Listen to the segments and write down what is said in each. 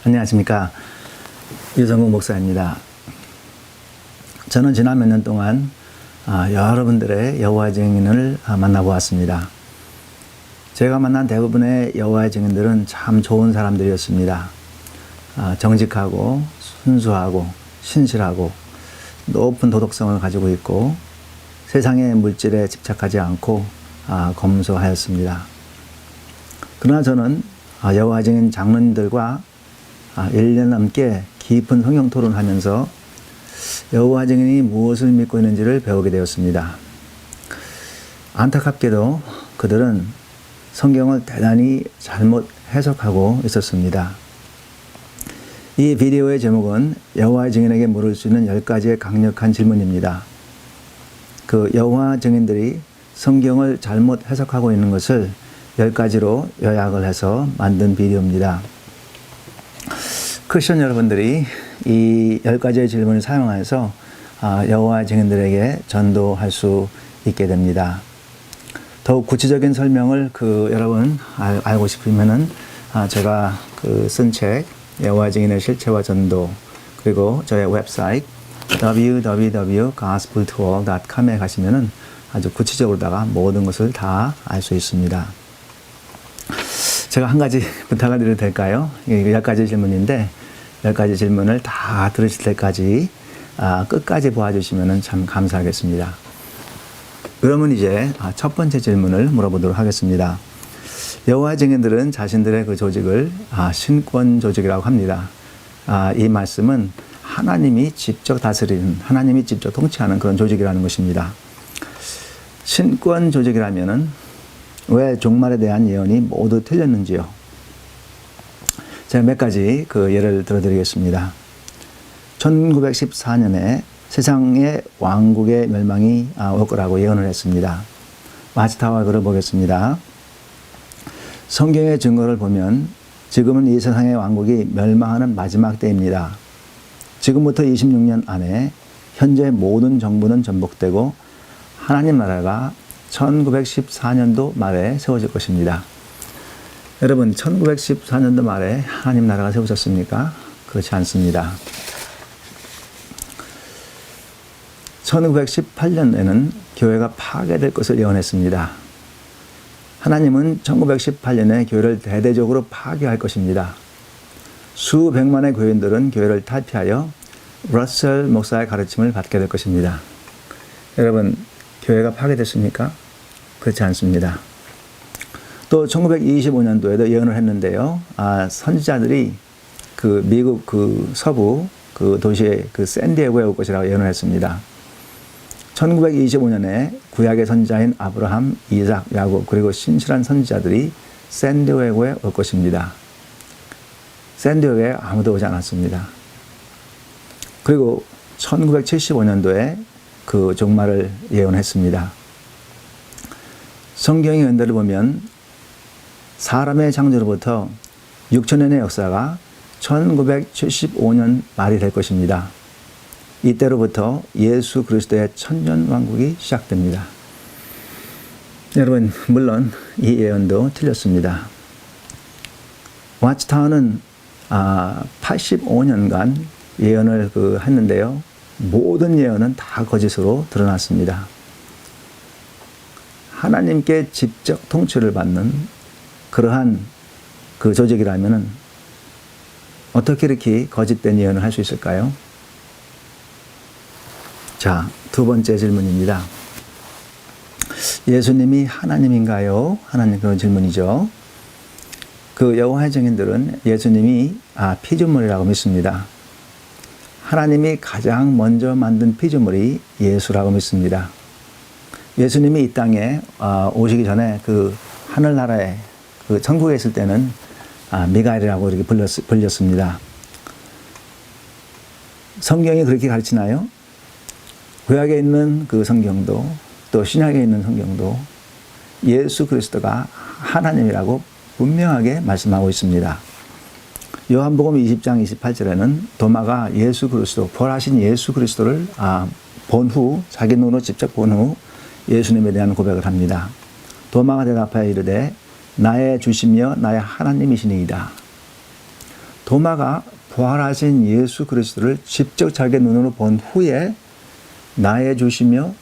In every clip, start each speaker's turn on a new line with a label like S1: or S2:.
S1: 안녕하십니까. 유성국 목사입니다. 저는 지난 몇 년 동안 여러분들의 여호와의 증인을 만나보았습니다. 제가 만난 대부분의 여호와의 증인들은 참 좋은 사람들이었습니다. 정직하고 순수하고 신실하고 높은 도덕성을 가지고 있고 세상의 물질에 집착하지 않고 검소하였습니다. 그러나 저는 여호와의 증인 장로님들과 1년 넘게 깊은 성경 토론을 하면서 여호와 증인이 무엇을 믿고 있는지를 배우게 되었습니다. 안타깝게도 그들은 성경을 대단히 잘못 해석하고 있었습니다. 이 비디오의 제목은 여호와 증인에게 물을 수 있는 10가지의 강력한 질문입니다. 그 여호와 증인들이 성경을 잘못 해석하고 있는 것을 10가지로 요약을 해서 만든 비디오입니다. 크리스천 여러분들이 이 10가지의 질문을 사용해서 여호와 증인들에게 전도할 수 있게 됩니다. 더욱 구체적인 설명을 여러분 알고 싶으면은 제가 쓴 책 여호와 증인의 실체와 전도, 그리고 저의 웹사이트 www.gospeltoall.com에 가시면은 아주 구체적으로다가 모든 것을 다 알 수 있습니다. 제가 한 가지 부탁을 드려도 될까요? 10가지 질문인데 10가지 질문을 다 들으실 때까지 끝까지 보아주시면 참 감사하겠습니다. 그러면 이제 첫 번째 질문을 물어보도록 하겠습니다. 여호와 증인들은 자신들의 그 조직을 신권 조직이라고 합니다. 이 말씀은 하나님이 직접 다스리는, 하나님이 직접 통치하는 그런 조직이라는 것입니다. 신권 조직이라면은 왜 종말에 대한 예언이 모두 틀렸는지요? 제가 몇 가지 예를 들어드리겠습니다. 1914년에 세상의 왕국의 멸망이 올 거라고 예언을 했습니다. 와치타워가 글을 보겠습니다. 성경의 증거를 보면 지금은 이 세상의 왕국이 멸망하는 마지막 때입니다. 지금부터 26년 안에 현재 모든 정부는 전복되고 하나님 나라가 1914년도 말에 세워질 것입니다. 여러분, 1914년도 말에 하나님 나라가 세워졌습니까? 그렇지 않습니다. 1918년에는 교회가 파괴될 것을 예언했습니다. 하나님은 1918년에 교회를 대대적으로 파괴할 것입니다. 수백만의 교인들은 교회를 탈피하여 러셀 목사의 가르침을 받게 될 것입니다. 여러분, 교회가 파괴됐습니까? 그렇지 않습니다. 또 1925년도에도 예언을 했는데요. 선지자들이 미국 서부 도시의 샌디에고에 올 것이라고 예언을 했습니다. 1925년에 구약의 선지자인 아브라함, 이삭, 야곱, 그리고 신실한 선지자들이 샌디에고에 올 것입니다. 샌디에고에 아무도 오지 않았습니다. 그리고 1975년도에 종말을 예언했습니다. 성경의 연대를 보면 사람의 창조로부터 6천년의 역사가 1975년 말이 될 것입니다. 이때로부터 예수 그리스도의 천년왕국이 시작됩니다. 여러분, 물론 이 예언도 틀렸습니다. 와치타워는 85년간 예언을 했는데요. 모든 예언은 다 거짓으로 드러났습니다. 하나님께 직접 통치를 받는 그러한 조직이라면은 어떻게 이렇게 거짓된 예언을 할 수 있을까요? 자, 두 번째 질문입니다. 예수님이 하나님인가요? 하나님, 그런 질문이죠. 여호와의 증인들은 예수님이 피조물이라고 믿습니다. 하나님이 가장 먼저 만든 피조물이 예수라고 믿습니다. 예수님이 이 땅에 오시기 전에 하늘나라에 천국에 있을 때는 미가엘이라고 이렇게 불렸습니다. 성경이 그렇게 가르치나요? 구약에 있는 성경도 또 신약에 있는 성경도 예수 그리스도가 하나님이라고 분명하게 말씀하고 있습니다. 요한복음 20장 28절에는 도마가 예수 그리스도, 부활하신 예수 그리스도를 본 후, 자기 눈으로 직접 본 후 예수님에 대한 고백을 합니다. 도마가 대답하여 이르되 나의 주시며 나의 하나님이시니이다. 도마가 부활하신 예수 그리스도를 직접 자기 눈으로 본 후에 나의 주시며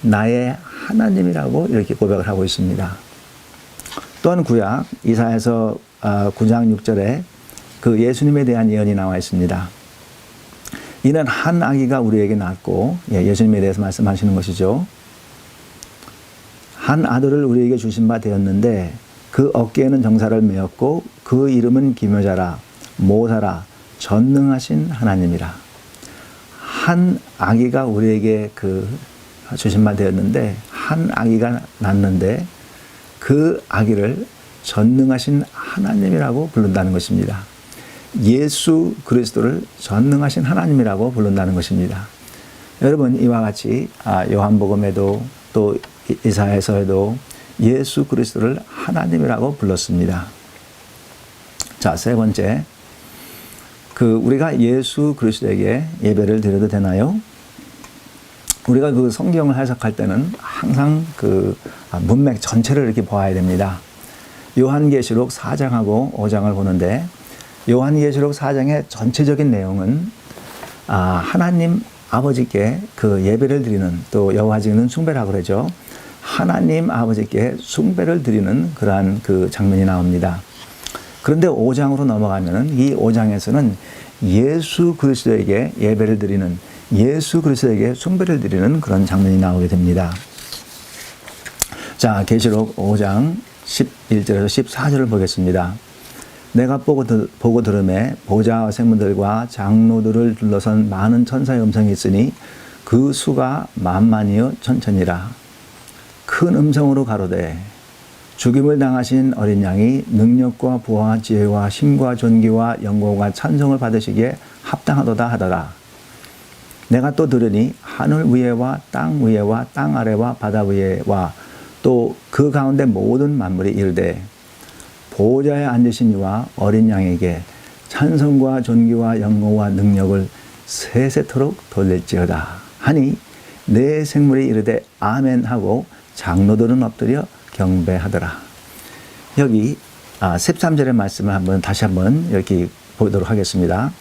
S1: 나의 하나님이라고 이렇게 고백을 하고 있습니다. 또한 구약 이사야서 9장 6절에 그 예수님에 대한 예언이 나와 있습니다. 이는 한 아기가 우리에게 낳았고, 예수님에 대해서 말씀하시는 것이죠. 한 아들을 우리에게 주신 바 되었는데 그 어깨에는 정사를 메었고 그 이름은 기묘자라 모사라 전능하신 하나님이라. 한 아기가 우리에게 주신 바 되었는데 한 아기가 낳는데 그 아기를 전능하신 하나님이라고 부른다는 것입니다. 예수 그리스도를 전능하신 하나님이라고 부른다는 것입니다. 여러분, 이와 같이 요한복음에도 또 이사야서에도 예수 그리스도를 하나님이라고 불렀습니다. 자, 세 번째, 우리가 예수 그리스도에게 예배를 드려도 되나요? 우리가 성경을 해석할 때는 항상 문맥 전체를 이렇게 보아야 됩니다. 요한계시록 4장하고 5장을 보는데 요한계시록 4장의 전체적인 내용은 하나님 아버지께 예배를 드리는, 또 여호와 증인 숭배라고 그러죠. 하나님 아버지께 숭배를 드리는 그러한 장면이 나옵니다. 그런데 5장으로 넘어가면은 이 5장에서는 예수 그리스도에게 예배를 드리는, 예수 그리스도에게 숭배를 드리는 그런 장면이 나오게 됩니다. 자, 계시록 5장 11절에서 14절을 보겠습니다. 내가 보고 들음에 보좌와 생물들과 장로들을 둘러선 많은 천사의 음성이 있으니 그 수가 만만이요 천천이라. 큰 음성으로 가로되 죽임을 당하신 어린 양이 능력과 부와 지혜와 힘과 존귀와 영광과 찬송을 받으시기에 합당하도다 하더라. 내가 또 들으니 하늘 위에와 땅 위에와 땅 아래와 바다 위에와 또 그 가운데 모든 만물이 이르되 보호자에 앉으신 이와 어린 양에게 찬송과 존귀와 영광과 능력을 세세토록 돌릴지어다 하니 내 생물이 이르되 아멘 하고 장로들은 엎드려 경배하더라. 여기 13절의 말씀을 다시 한번 이렇게 보도록 하겠습니다.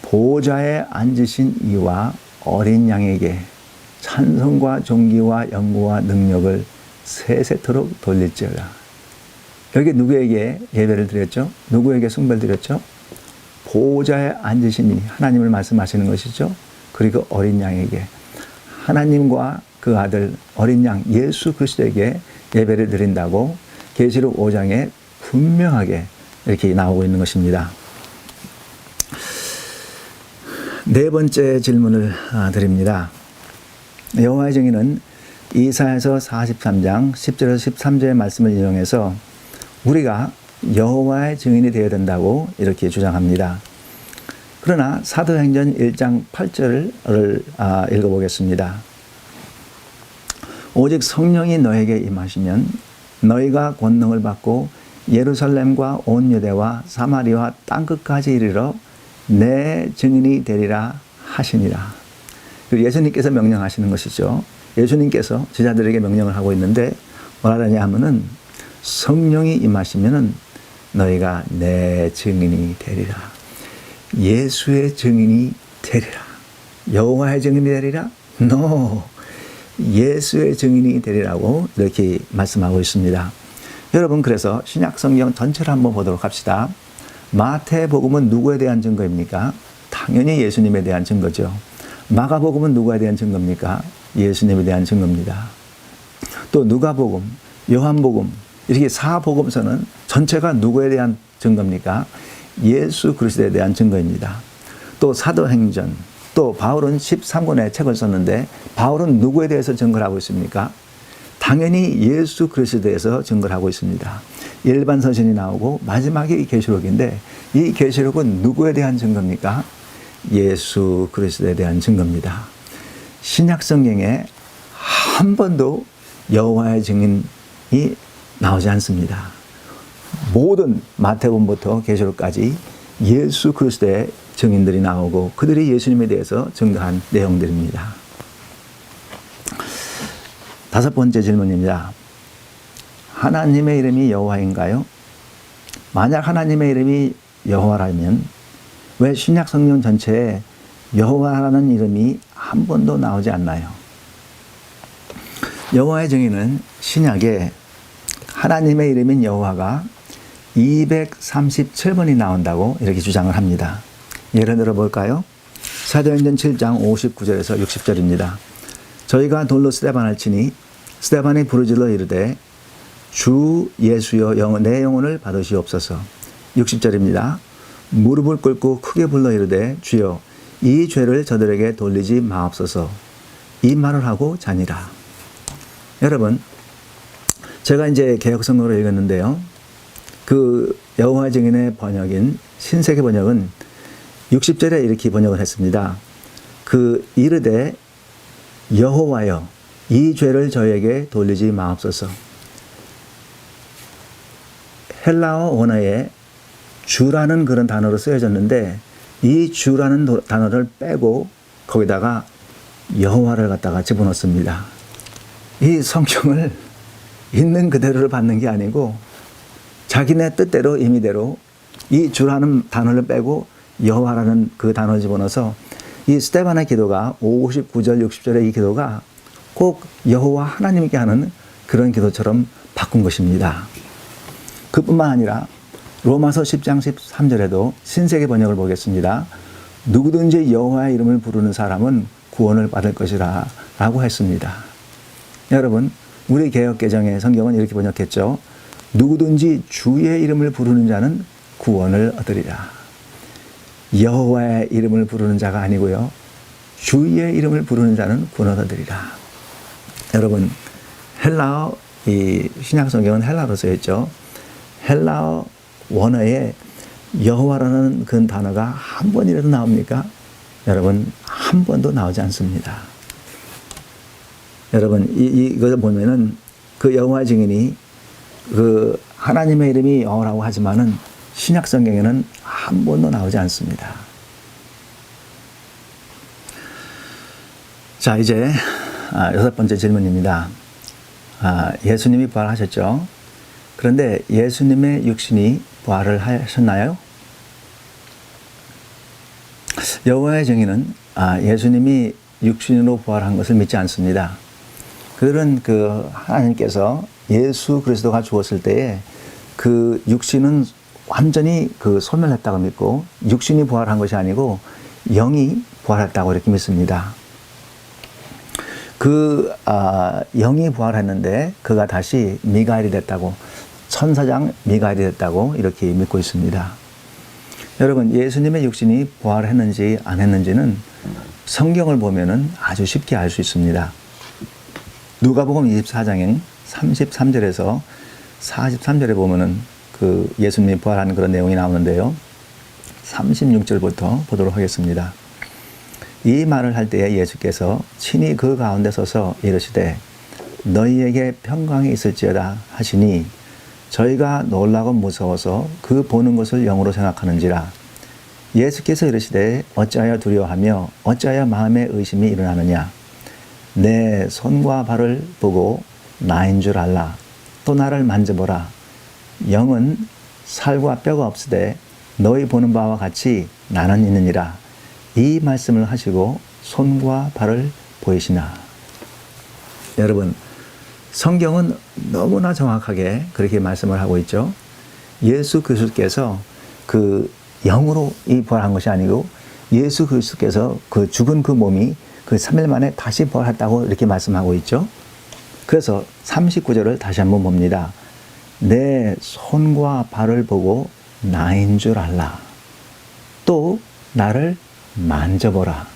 S1: 보호자에 앉으신 이와 어린 양에게 찬송과 존귀와 영광과 능력을 세세토록 돌릴지어다. 여기 누구에게 예배를 드렸죠? 누구에게 숭배를 드렸죠? 보호자에 앉으시니 하나님을 말씀하시는 것이죠. 그리고 어린 양에게, 하나님과 그 아들 어린 양 예수 그리스도에게 예배를 드린다고 계시록 5장에 분명하게 이렇게 나오고 있는 것입니다. 네 번째 질문을 드립니다. 여호와의 증인은 이사야서 43장 10절에서 13절의 말씀을 인용해서 우리가 여호와의 증인이 되어야 된다고 이렇게 주장합니다. 그러나 사도행전 1장 8절을 읽어보겠습니다. 오직 성령이 너에게 임하시면 너희가 권능을 받고 예루살렘과 온 유대와 사마리아와 땅끝까지 이르러 내 증인이 되리라 하시니라. 예수님께서 명령하시는 것이죠. 예수님께서 제자들에게 명령을 하고 있는데 뭐라 하냐 하면은 성령이 임하시면은 너희가 내 증인이 되리라. 예수의 증인이 되리라. 여호와의 증인이 되리라? No. 예수의 증인이 되리라고 이렇게 말씀하고 있습니다. 여러분, 그래서 신약 성경 전체를 한번 보도록 합시다. 마태복음은 누구에 대한 증거입니까? 당연히 예수님에 대한 증거죠. 마가복음은 누구에 대한 증거입니까? 예수님에 대한 증거입니다. 또 누가복음, 요한복음, 이렇게 사복음서는 전체가 누구에 대한 증거입니까? 예수 그리스도에 대한 증거입니다. 또 사도행전, 또 바울은 13권의 책을 썼는데 바울은 누구에 대해서 증거를 하고 있습니까? 당연히 예수 그리스도에 대해서 증거를 하고 있습니다. 일반 서신이 나오고 마지막에 이 계시록인데 이 계시록은 누구에 대한 증거입니까? 예수 그리스도에 대한 증거입니다. 신약 성경에 한 번도 여호와의 증인이 나오지 않습니다. 모든 마태복음부터 계시록까지 예수 그리스도의 증인들이 나오고 그들이 예수님에 대해서 증거한 내용들입니다. 다섯 번째 질문입니다. 하나님의 이름이 여호와인가요? 만약 하나님의 이름이 여호와라면 왜 신약 성경 전체에 여호와라는 이름이 한 번도 나오지 않나요? 여호와의 정의는 신약에 하나님의 이름인 여호와가 237번이 나온다고 이렇게 주장을 합니다. 예를 들어 볼까요? 사도행전 7장 59절에서 60절입니다. 저희가 돌로 스데반을 치니 스데반이 부르짖어 이르되 주 예수여 내 영혼을 받으시옵소서. 60절입니다. 무릎을 꿇고 크게 불러 이르되 주여 이 죄를 저들에게 돌리지 마옵소서. 이 말을 하고 자니라. 여러분, 제가 이제 개역성경으로 읽었는데요. 그 여호와 증인의 번역인 신세계 번역은 60절에 이렇게 번역을 했습니다. 그 이르되 여호와여 이 죄를 저에게 돌리지 마옵소서. 헬라어 원어에 주라는 그런 단어로 쓰여졌는데 이 주라는 단어를 빼고 거기다가 여호와를 갖다가 집어넣습니다. 이 성경을 있는 그대로를 받는 게 아니고 자기네 뜻대로 임의대로 이 주라는 단어를 빼고 여호와라는 그 단어를 집어넣어서 이 스데반의 기도가 59절 60절의 이 기도가 꼭 여호와 하나님께 하는 그런 기도처럼 바꾼 것입니다. 그뿐만 아니라 로마서 10장 13절에도 신세계 번역을 보겠습니다. 누구든지 여호와의 이름을 부르는 사람은 구원을 받을 것이라 라고 했습니다. 여러분, 우리 개역개정의 성경은 이렇게 번역했죠. 누구든지 주의 이름을 부르는 자는 구원을 얻으리라. 여호와의 이름을 부르는 자가 아니고요. 주의 이름을 부르는 자는 구원을 얻으리라. 여러분, 헬라어, 이 신약 성경은 헬라어로 쓰여있죠. 헬라어 원어에 여호와라는 그 단어가 한 번이라도 나옵니까? 여러분, 한 번도 나오지 않습니다. 여러분, 이걸 보면은 그 여호와 증인이 그 하나님의 이름이 여호와라고 하지만은 신약 성경에는 한 번도 나오지 않습니다. 자, 이제 6번째 질문입니다. 예수님이 부활하셨죠? 그런데 예수님의 육신이 부활을 하셨나요? 여호와의 증인은 예수님이 육신으로 부활한 것을 믿지 않습니다. 그들은 그 하나님께서 예수 그리스도가 죽었을 때에 그 육신은 완전히 그 소멸했다고 믿고 육신이 부활한 것이 아니고 영이 부활했다고 이렇게 믿습니다. 그 영이 부활했는데 그가 다시 미가엘이 됐다고, 천사장 미가엘이 됐다고 이렇게 믿고 있습니다. 여러분, 예수님의 육신이 부활했는지 안 했는지는 성경을 보면은 아주 쉽게 알 수 있습니다. 누가복음 24장인 33절에서 43절에 보면은 그 예수님이 부활하는 그런 내용이 나오는데요. 36절부터 보도록 하겠습니다. 이 말을 할 때에 예수께서 친히 그 가운데 서서 이르시되 너희에게 평강이 있을지어다 하시니 저희가 놀라고 무서워서 그 보는 것을 영으로 생각하는지라. 예수께서 이르시되 어찌하여 두려워하며 어찌하여 마음에 의심이 일어나느냐. 내 손과 발을 보고 나인 줄 알라. 또 나를 만져보라. 영은 살과 뼈가 없으되 너희 보는 바와 같이 나는 있느니라. 이 말씀을 하시고 손과 발을 보이시나. 여러분, 성경은 너무나 정확하게 그렇게 말씀을 하고 있죠. 예수 그리스도께서 그 영으로 이 부활한 것이 아니고 예수 그리스도께서 그 죽은 그 몸이 그 3일 만에 다시 부활했다고 이렇게 말씀하고 있죠. 그래서 39절을 다시 한번 봅니다. 내 손과 발을 보고 나인 줄 알라. 또 나를 만져보라.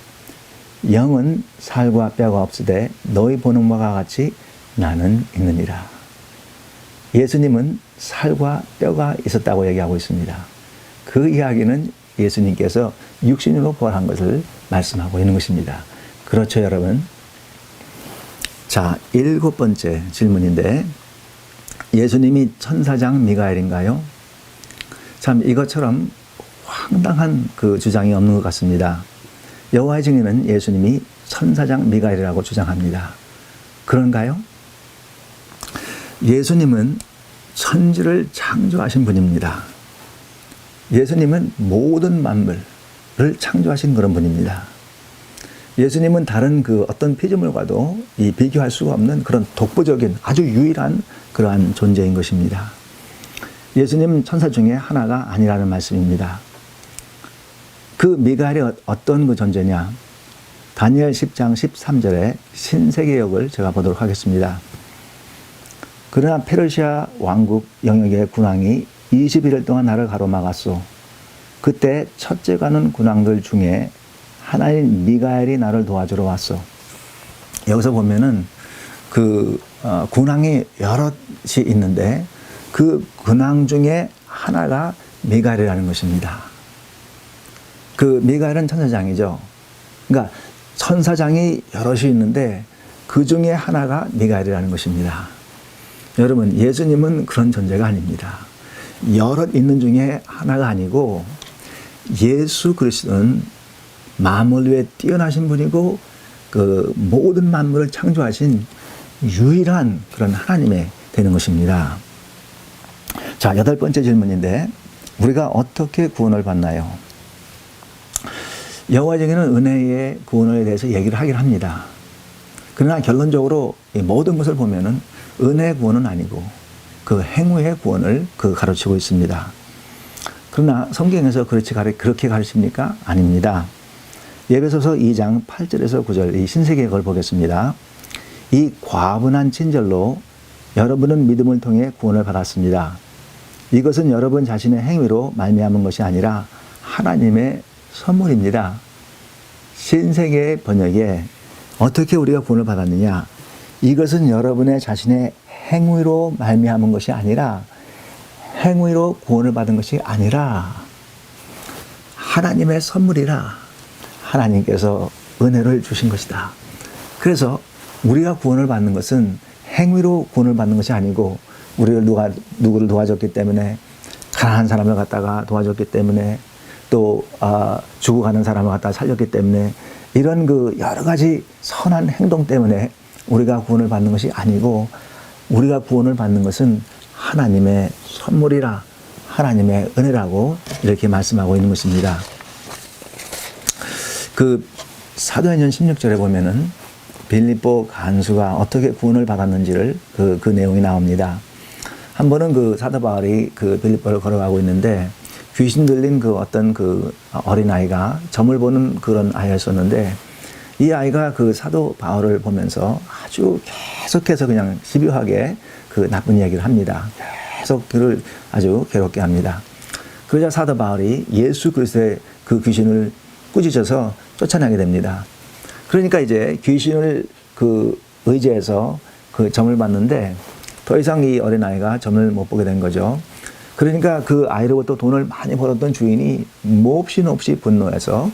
S1: 영은 살과 뼈가 없으되 너희 보는 바와 같이 나는 있느니라. 예수님은 살과 뼈가 있었다고 얘기하고 있습니다. 그 이야기는 예수님께서 육신으로 부활한 것을 말씀하고 있는 것입니다. 그렇죠, 여러분? 자, 7번째 질문인데 예수님이 천사장 미가엘인가요? 참 이것처럼 황당한 그 주장이 없는 것 같습니다. 여호와의 증인은 예수님이 천사장 미가엘이라고 주장합니다. 그런가요? 예수님은 천지를 창조하신 분입니다. 예수님은 모든 만물을 창조하신 그런 분입니다. 예수님은 다른 그 어떤 피조물과도 이 비교할 수가 없는 그런 독보적인 아주 유일한 그러한 존재인 것입니다. 예수님 천사 중에 하나가 아니라는 말씀입니다. 그 미가엘이 어떤 그 존재냐? 다니엘 10장 13절에 신세계역을 제가 보도록 하겠습니다. 그러나 페르시아 왕국 영역의 군왕이 21일 동안 나를 가로막았소. 그때 첫째 가는 군왕들 중에 하나인 미가엘이 나를 도와주러 왔어. 여기서 보면은 그 군왕이 여럿이 있는데 그 군왕 중에 하나가 미가엘이라는 것입니다. 그 미가엘은 천사장이죠. 그러니까 천사장이 여럿이 있는데 그 중에 하나가 미가엘이라는 것입니다. 여러분, 예수님은 그런 존재가 아닙니다. 여럿 있는 중에 하나가 아니고 예수 그리스도는 만물 위에 뛰어나신 분이고 그 모든 만물을 창조하신 유일한 그런 하나님이 되는 것입니다. 자, 8번째 질문인데 우리가 어떻게 구원을 받나요? 여호와에게는 은혜의 구원에 대해서 얘기를 하긴 합니다. 그러나 결론적으로 이 모든 것을 보면은 은혜의 구원은 아니고 그 행위의 구원을 가르치고 있습니다. 그러나 성경에서 그렇게 가르칩니까? 아닙니다. 에베소서 2장 8절에서 9절 이 신세계역을 보겠습니다. 이 과분한 친절로 여러분은 믿음을 통해 구원을 받았습니다. 이것은 여러분 자신의 행위로 말미암은 것이 아니라 하나님의 선물입니다. 신세계 번역에 어떻게 우리가 구원을 받았느냐? 이것은 여러분의 자신의 행위로 말미암은 것이 아니라 행위로 구원을 받은 것이 아니라 하나님의 선물이라 하나님께서 은혜를 주신 것이다. 그래서 우리가 구원을 받는 것은 행위로 구원을 받는 것이 아니고 우리를 누구를 도와줬기 때문에 가난한 사람을 갖다가 도와줬기 때문에 또 죽어가는 사람을 갖다가 살렸기 때문에 이런 그 여러 가지 선한 행동 때문에 우리가 구원을 받는 것이 아니고 우리가 구원을 받는 것은 하나님의 선물이라 하나님의 은혜라고 이렇게 말씀하고 있는 것입니다. 그 사도행전 16절에 보면은 빌립보 간수가 어떻게 구원을 받았는지를 그 내용이 나옵니다. 한 번은 그 사도 바울이 그 빌립보를 걸어가고 있는데 귀신 들린 그 어떤 그 어린아이가 점을 보는 그런 아이였었는데 이 아이가 그 사도 바울을 보면서 아주 계속해서 그냥 집요하게 그 나쁜 이야기를 합니다. 계속 그를 아주 괴롭게 합니다. 그러자 사도 바울이 예수 그리스도의 그 귀신을 꾸짖어서 쫓아내게 됩니다. 그러니까 이제 귀신을 그 의지해서 그 점을 봤는데 더 이상 이 어린아이가 점을 못 보게 된 거죠. 그러니까 그 아이로부터 돈을 많이 벌었던 주인이 몹시 분노해서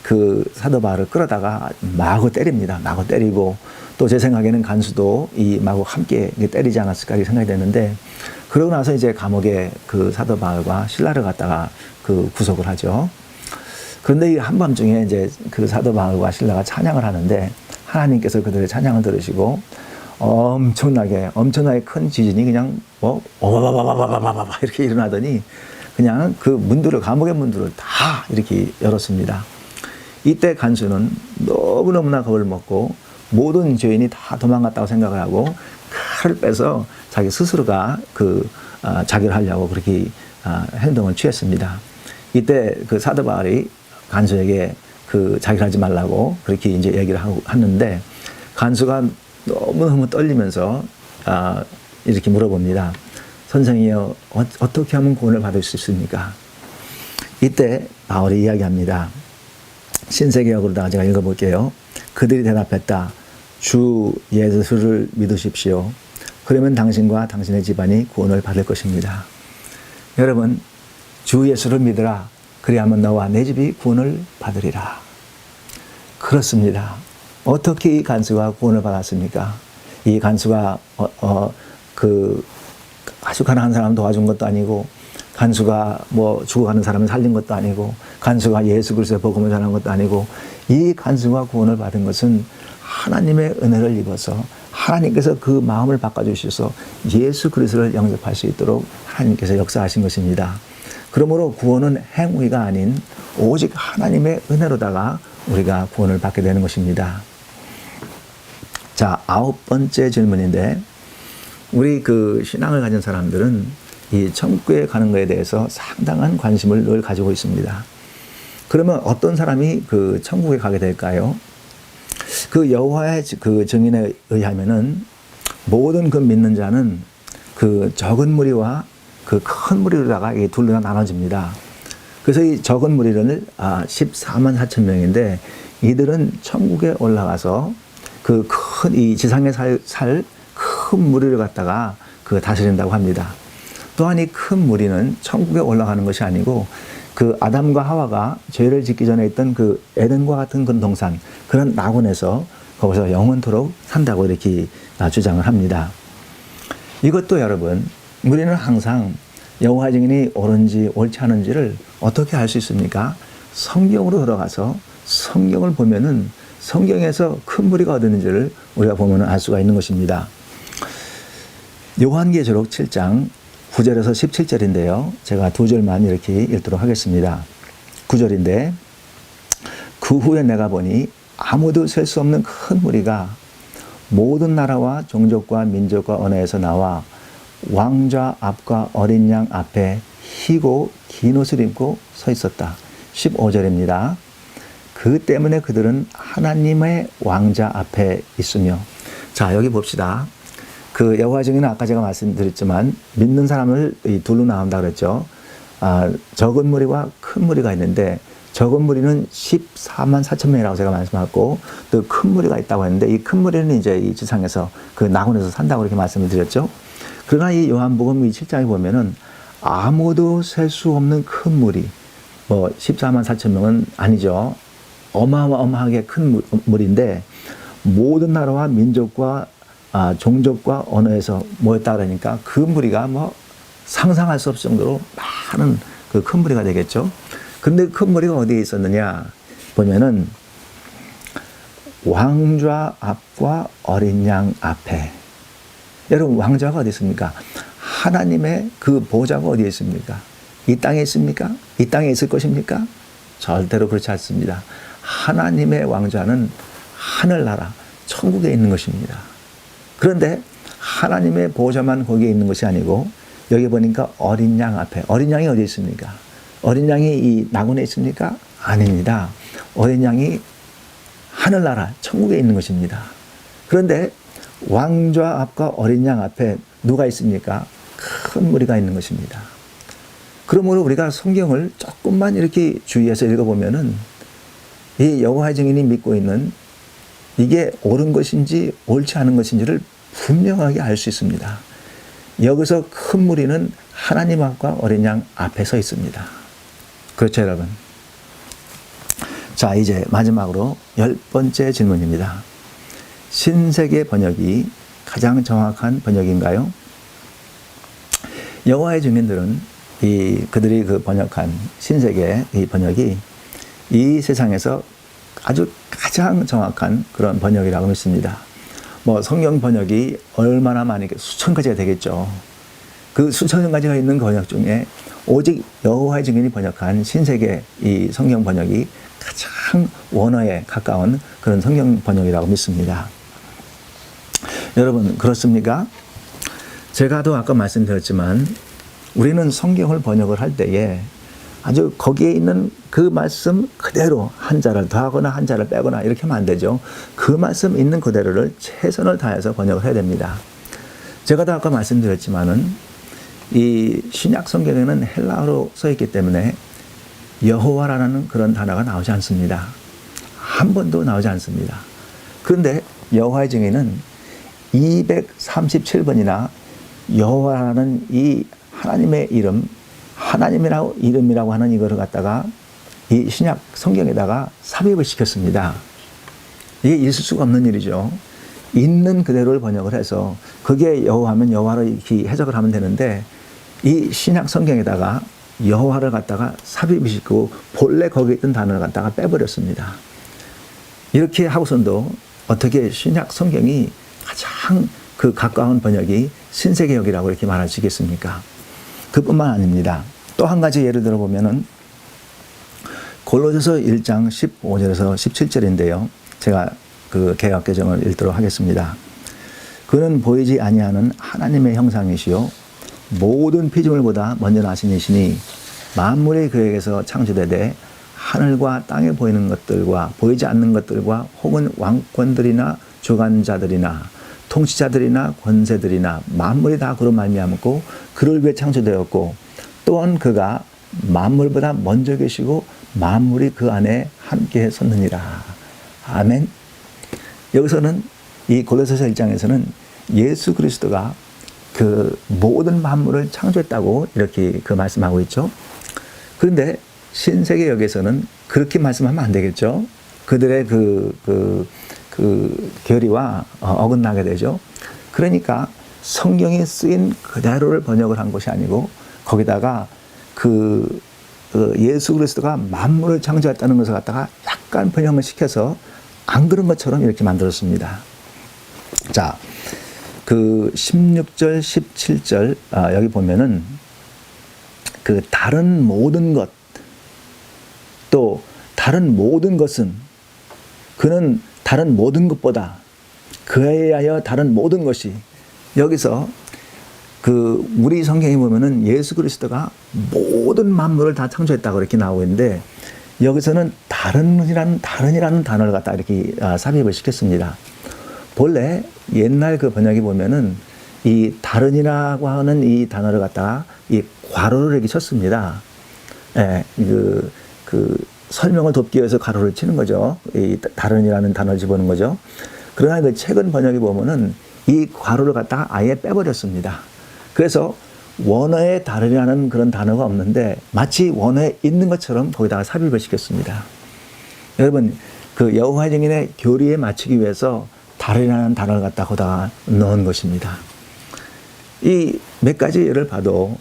S1: 그 사도 바울을 끌어다가 마구 때립니다. 마구 때리고 또 제 생각에는 간수도 이 마구 함께 때리지 않았을까 이렇게 생각이 되는데 그러고 나서 이제 감옥에 그 사도 바울과 신라를 갖다가 그 구속을 하죠. 그런데 이 한밤중에 이제 그 사도 바울과 신라가 찬양을 하는데 하나님께서 그들의 찬양을 들으시고 엄청나게 큰 지진이 그냥 와바바바바바바바 이렇게 일어나더니 그냥 그 감옥의 문들을 다 이렇게 열었습니다. 이때 간수는 너무너무나 겁을 먹고 모든 죄인이 다 도망갔다고 생각을 하고 칼을 빼서 자기 스스로가 자결을 하려고 그렇게 행동을 취했습니다. 이때 그 사도 바울이 간수에게 자결하지 말라고 그렇게 이제 얘기를 하는데 간수가 너무너무 떨리면서 이렇게 물어봅니다. 선생이여, 어떻게 하면 구원을 받을 수 있습니까? 이때 바울이 이야기합니다. 신세계역으로다가 제가 읽어볼게요. 그들이 대답했다. 주 예수를 믿으십시오. 그러면 당신과 당신의 집안이 구원을 받을 것입니다. 여러분, 주 예수를 믿으라. 그리하면 너와 내 집이 구원을 받으리라. 그렇습니다. 어떻게 이 간수가 구원을 받았습니까? 이 간수가 아주 가난한 사람 도와준 것도 아니고 간수가 뭐 죽어가는 사람을 살린 것도 아니고 간수가 예수 그리스도의 복음을 전한 것도 아니고 이 간수가 구원을 받은 것은 하나님의 은혜를 입어서 하나님께서 그 마음을 바꿔주셔서 예수 그리스도를 영접할 수 있도록 하나님께서 역사하신 것입니다. 그러므로 구원은 행위가 아닌 오직 하나님의 은혜로다가 우리가 구원을 받게 되는 것입니다. 자, 9번째 질문인데, 우리 그 신앙을 가진 사람들은 이 천국에 가는 것에 대해서 상당한 관심을 늘 가지고 있습니다. 그러면 어떤 사람이 그 천국에 가게 될까요? 그 여호와의 그 증인에 의하면은 모든 그 믿는 자는 그 적은 무리와 그 큰 무리로다가 이 둘로 나눠집니다. 그래서 이 적은 무리를 14만 4천 명인데, 이들은 천국에 올라가서 그 큰 이 지상에 살 큰 무리를 갖다가 그 다스린다고 합니다. 또한 이 큰 무리는 천국에 올라가는 것이 아니고 그 아담과 하와가 죄를 짓기 전에 있던 그 에덴과 같은 그런 동산, 그런 낙원에서 거기서 영원토록 산다고 이렇게 주장을 합니다. 이것도 여러분, 우리는 항상 여호와 증인이 옳은지 옳지 않은지를 어떻게 알 수 있습니까? 성경으로 들어가서 성경을 보면은 성경에서 큰 무리가 어디 있는지를 우리가 보면 알 수가 있는 것입니다. 요한계시록 7장 9절에서 17절인데요. 제가 2절만 이렇게 읽도록 하겠습니다. 9절인데, 그 후에 내가 보니 아무도 셀 수 없는 큰 무리가 모든 나라와 종족과 민족과 언어에서 나와 왕좌 앞과 어린 양 앞에 희고 긴 옷을 입고 서 있었다. 15절입니다. 그 때문에 그들은 하나님의 왕자 앞에 있으며. 자, 여기 봅시다. 그 여호와 증인은 아까 제가 말씀드렸지만 믿는 사람을 이 둘로 나온다 그랬죠. 적은 무리와 큰 무리가 있는데, 적은 무리는 14만 4천 명이라고 제가 말씀하고, 또 큰 무리가 있다고 했는데, 이 큰 무리는 이제 이 지상에서 그 낙원에서 산다고 이렇게 말씀을 드렸죠. 그러나 이 요한복음 이 7장에 보면은 아무도 셀 수 없는 큰 무리, 뭐 14만 4천 명은 아니죠. 어마어마하게 큰 무리인데, 모든 나라와 민족과 종족과 언어에서 모였다 그러니까 그 무리가 뭐 상상할 수 없을 정도로 많은 그 큰 무리가 되겠죠. 근데 큰 무리가 어디에 있었느냐 보면은 왕좌 앞과 어린 양 앞에. 여러분, 왕좌가 어디 있습니까? 하나님의 그 보좌가 어디에 있습니까? 이 땅에 있습니까? 이 땅에 있을 것입니까? 절대로 그렇지 않습니다. 하나님의 왕좌는 하늘나라 천국에 있는 것입니다. 그런데 하나님의 보좌만 거기에 있는 것이 아니고, 여기 보니까 어린 양 앞에. 어린 양이 어디 있습니까? 어린 양이 이 낙원에 있습니까? 아닙니다. 어린 양이 하늘나라 천국에 있는 것입니다. 그런데 왕좌 앞과 어린 양 앞에 누가 있습니까? 큰 무리가 있는 것입니다. 그러므로 우리가 성경을 조금만 이렇게 주의해서 읽어보면은 이 여호와의 증인이 믿고 있는 이게 옳은 것인지 옳지 않은 것인지를 분명하게 알 수 있습니다. 여기서 큰 무리는 하나님 앞과 어린 양 앞에 서 있습니다. 그렇죠, 여러분? 자, 이제 마지막으로 10번째 질문입니다. 신세계 번역이 가장 정확한 번역인가요? 여호와의 증인들은 그들이 그 번역한 신세계 이 번역이 이 세상에서 아주 가장 정확한 그런 번역이라고 믿습니다. 뭐 성경 번역이 얼마나 많이 수천 가지가 되겠죠. 그 수천 가지가 있는 번역 중에 오직 여호와의 증인이 번역한 신세계 이 성경 번역이 가장 원어에 가까운 그런 성경 번역이라고 믿습니다. 여러분, 그렇습니까? 제가 또 아까 말씀드렸지만 우리는 성경을 번역을 할 때에 아주 거기에 있는 그 말씀 그대로 한자를 더하거나 한자를 빼거나 이렇게 하면 안 되죠. 그 말씀 있는 그대로를 최선을 다해서 번역을 해야 됩니다. 제가 또 아까 말씀드렸지만은 이 신약 성경에는 헬라어로 써 있기 때문에 여호와라는 그런 단어가 나오지 않습니다. 한 번도 나오지 않습니다. 그런데 여호와의 증인은 237번이나 여호와라는 이 하나님의 이름, 하나님이라고 이름이라고 하는 이거를 갖다가 이 신약 성경에다가 삽입을 시켰습니다. 이게 있을 수가 없는 일이죠. 있는 그대로를 번역을 해서 그게 여호와면 여호와로 이렇게 해석을 하면 되는데, 이 신약 성경에다가 여호와를 갖다가 삽입시키고 본래 거기에 있던 단어를 갖다가 빼버렸습니다. 이렇게 하고선도 어떻게 신약 성경이 가장 그 가까운 번역이 신세계역이라고 이렇게 말할 수 있겠습니까? 그뿐만 아닙니다. 또 한 가지 예를 들어보면은 골로새서 1장 15절에서 17절인데요. 제가 그 개역개정을 읽도록 하겠습니다. 그는 보이지 아니하는 하나님의 형상이시요 모든 피조물보다 먼저 나신 이시니 만물이 그에게서 창조되되 하늘과 땅에 보이는 것들과 보이지 않는 것들과 혹은 왕권들이나 주관자들이나 통치자들이나 권세들이나 만물이 다 그로 말미암았고 그를 위해 창조되었고 또한 그가 만물보다 먼저 계시고 만물이 그 안에 함께 섰느니라. 아멘. 여기서는 이 골로새서 1장에서는 예수 그리스도가 그 모든 만물을 창조했다고 이렇게 그 말씀하고 있죠. 그런데 신세계역에서는 그렇게 말씀하면 안 되겠죠. 그들의 그 교리와 어긋나게 되죠. 그러니까 성경에 쓰인 그대로를 번역을 한 것이 아니고 거기다가 예수 그리스도가 만물을 창조했다는 것을 갖다가 약간 번역을 시켜서 안 그런 것처럼 이렇게 만들었습니다. 자, 그 16절, 17절 여기 보면은 그 다른 모든 것, 또 다른 모든 것은 그는 다른 모든 것보다 그에 의하여 다른 모든 것이 여기서 그 우리 성경에 보면은 예수 그리스도가 모든 만물을 다 창조했다고 이렇게 나오고 있는데 여기서는 다른이라는 단어를 갖다 이렇게 삽입을 시켰습니다. 본래 옛날 그 번역에 보면은 이 다른이라고 하는 이 단어를 갖다가 이 괄호를 이렇게 쳤습니다. 예, 그 설명을 돕기 위해서 괄호를 치는 거죠. 이 다른이라는 단어를 집어넣은 거죠. 그러나 그 최근 번역에 보면은 이 괄호를 갖다가 아예 빼버렸습니다. 그래서 원어에 다른이라는 그런 단어가 없는데 마치 원어에 있는 것처럼 거기다가 삽입을 시켰습니다. 여러분, 그 여호와의 증인의 교리에 맞추기 위해서 다른이라는 단어를 갖다 거기다가 넣은 것입니다. 이 몇 가지 예를 봐도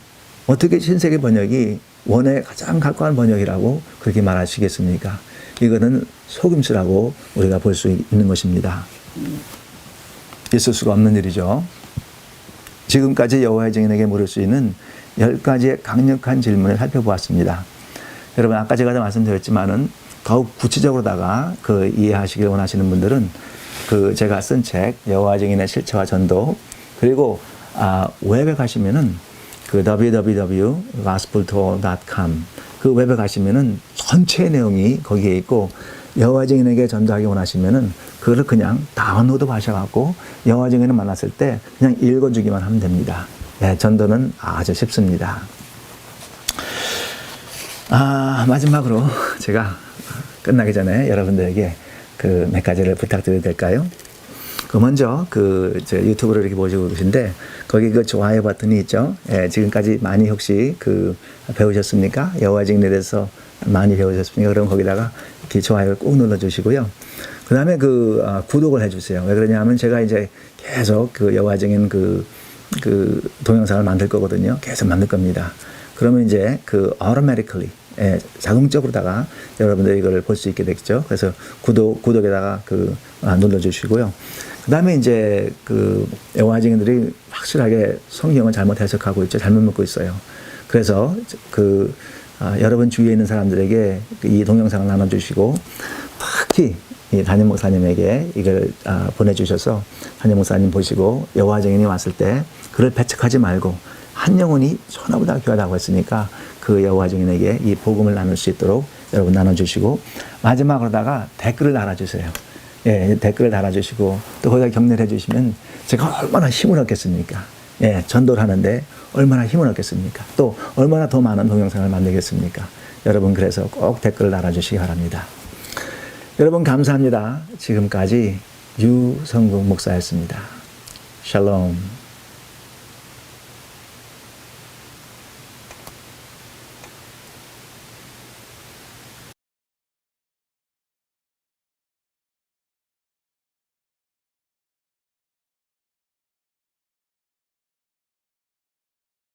S1: 어떻게 신세계 번역이 원어에 가장 가까운 번역이라고 그렇게 말하시겠습니까? 이거는 속임수라고 우리가 볼 수 있는 것입니다. 있을 수가 없는 일이죠. 지금까지 여호와의 증인에게 물을 수 있는 10가지의 강력한 질문을 살펴보았습니다. 여러분, 아까 제가 말씀드렸지만은 더욱 구체적으로다가 그 이해하시길 원하시는 분들은 그 제가 쓴 책 여호와의 증인의 실체와 전도, 그리고 웹에 가시면은 그 www.gospeltour.com 그 웹에 가시면은 전체 내용이 거기에 있고 여호와의 증인에게 전도하기 원하시면은 그거를 그냥 다운로드 하셔갖고 여호와의 증인을 만났을 때 그냥 읽어주기만 하면 됩니다. 네, 전도는 아주 쉽습니다. 마지막으로 제가 끝나기 전에 여러분들에게 그 몇 가지를 부탁드려도 될까요? 먼저 저 유튜브를 이렇게 보시고 계신데 거기 그 좋아요 버튼이 있죠. 예, 지금까지 많이 혹시 배우셨습니까? 여호와의 증인에 대해서 많이 배우셨습니까? 그럼 거기다가 이렇게 좋아요를 꼭 눌러주시고요. 그 다음에 구독을 해주세요. 왜 그러냐면 제가 이제 계속 여호와의 증인 동영상을 만들 거거든요. 계속 만들 겁니다. 그러면 이제 automatically 자동적으로다가 여러분들 이걸 볼 수 있게 되겠죠. 그래서 구독에다가 눌러주시고요. 그 다음에 이제 여호와의 증인들이 확실하게 성경을 잘못 해석하고 있죠. 잘못 묻고 있어요. 그래서 여러분 주위에 있는 사람들에게 이 동영상을 나눠주시고 특히 이 담임 목사님에게 이걸 보내주셔서 담임 목사님 보시고 여호와의 증인이 왔을 때 그를 배척하지 말고 한 영혼이 천하보다 귀하다고 했으니까 그 여호와의 증인에게 이 복음을 나눌 수 있도록 여러분 나눠주시고 마지막으로다가 댓글을 달아주세요. 예, 댓글을 달아주시고 또 거기다 격려를 해주시면 제가 얼마나 힘을 얻겠습니까? 예, 전도를 하는데 얼마나 힘을 얻겠습니까? 또 얼마나 더 많은 동영상을 만들겠습니까? 여러분 그래서 꼭 댓글을 달아주시기 바랍니다. 여러분 감사합니다. 지금까지 유성국 목사였습니다. 샬롬.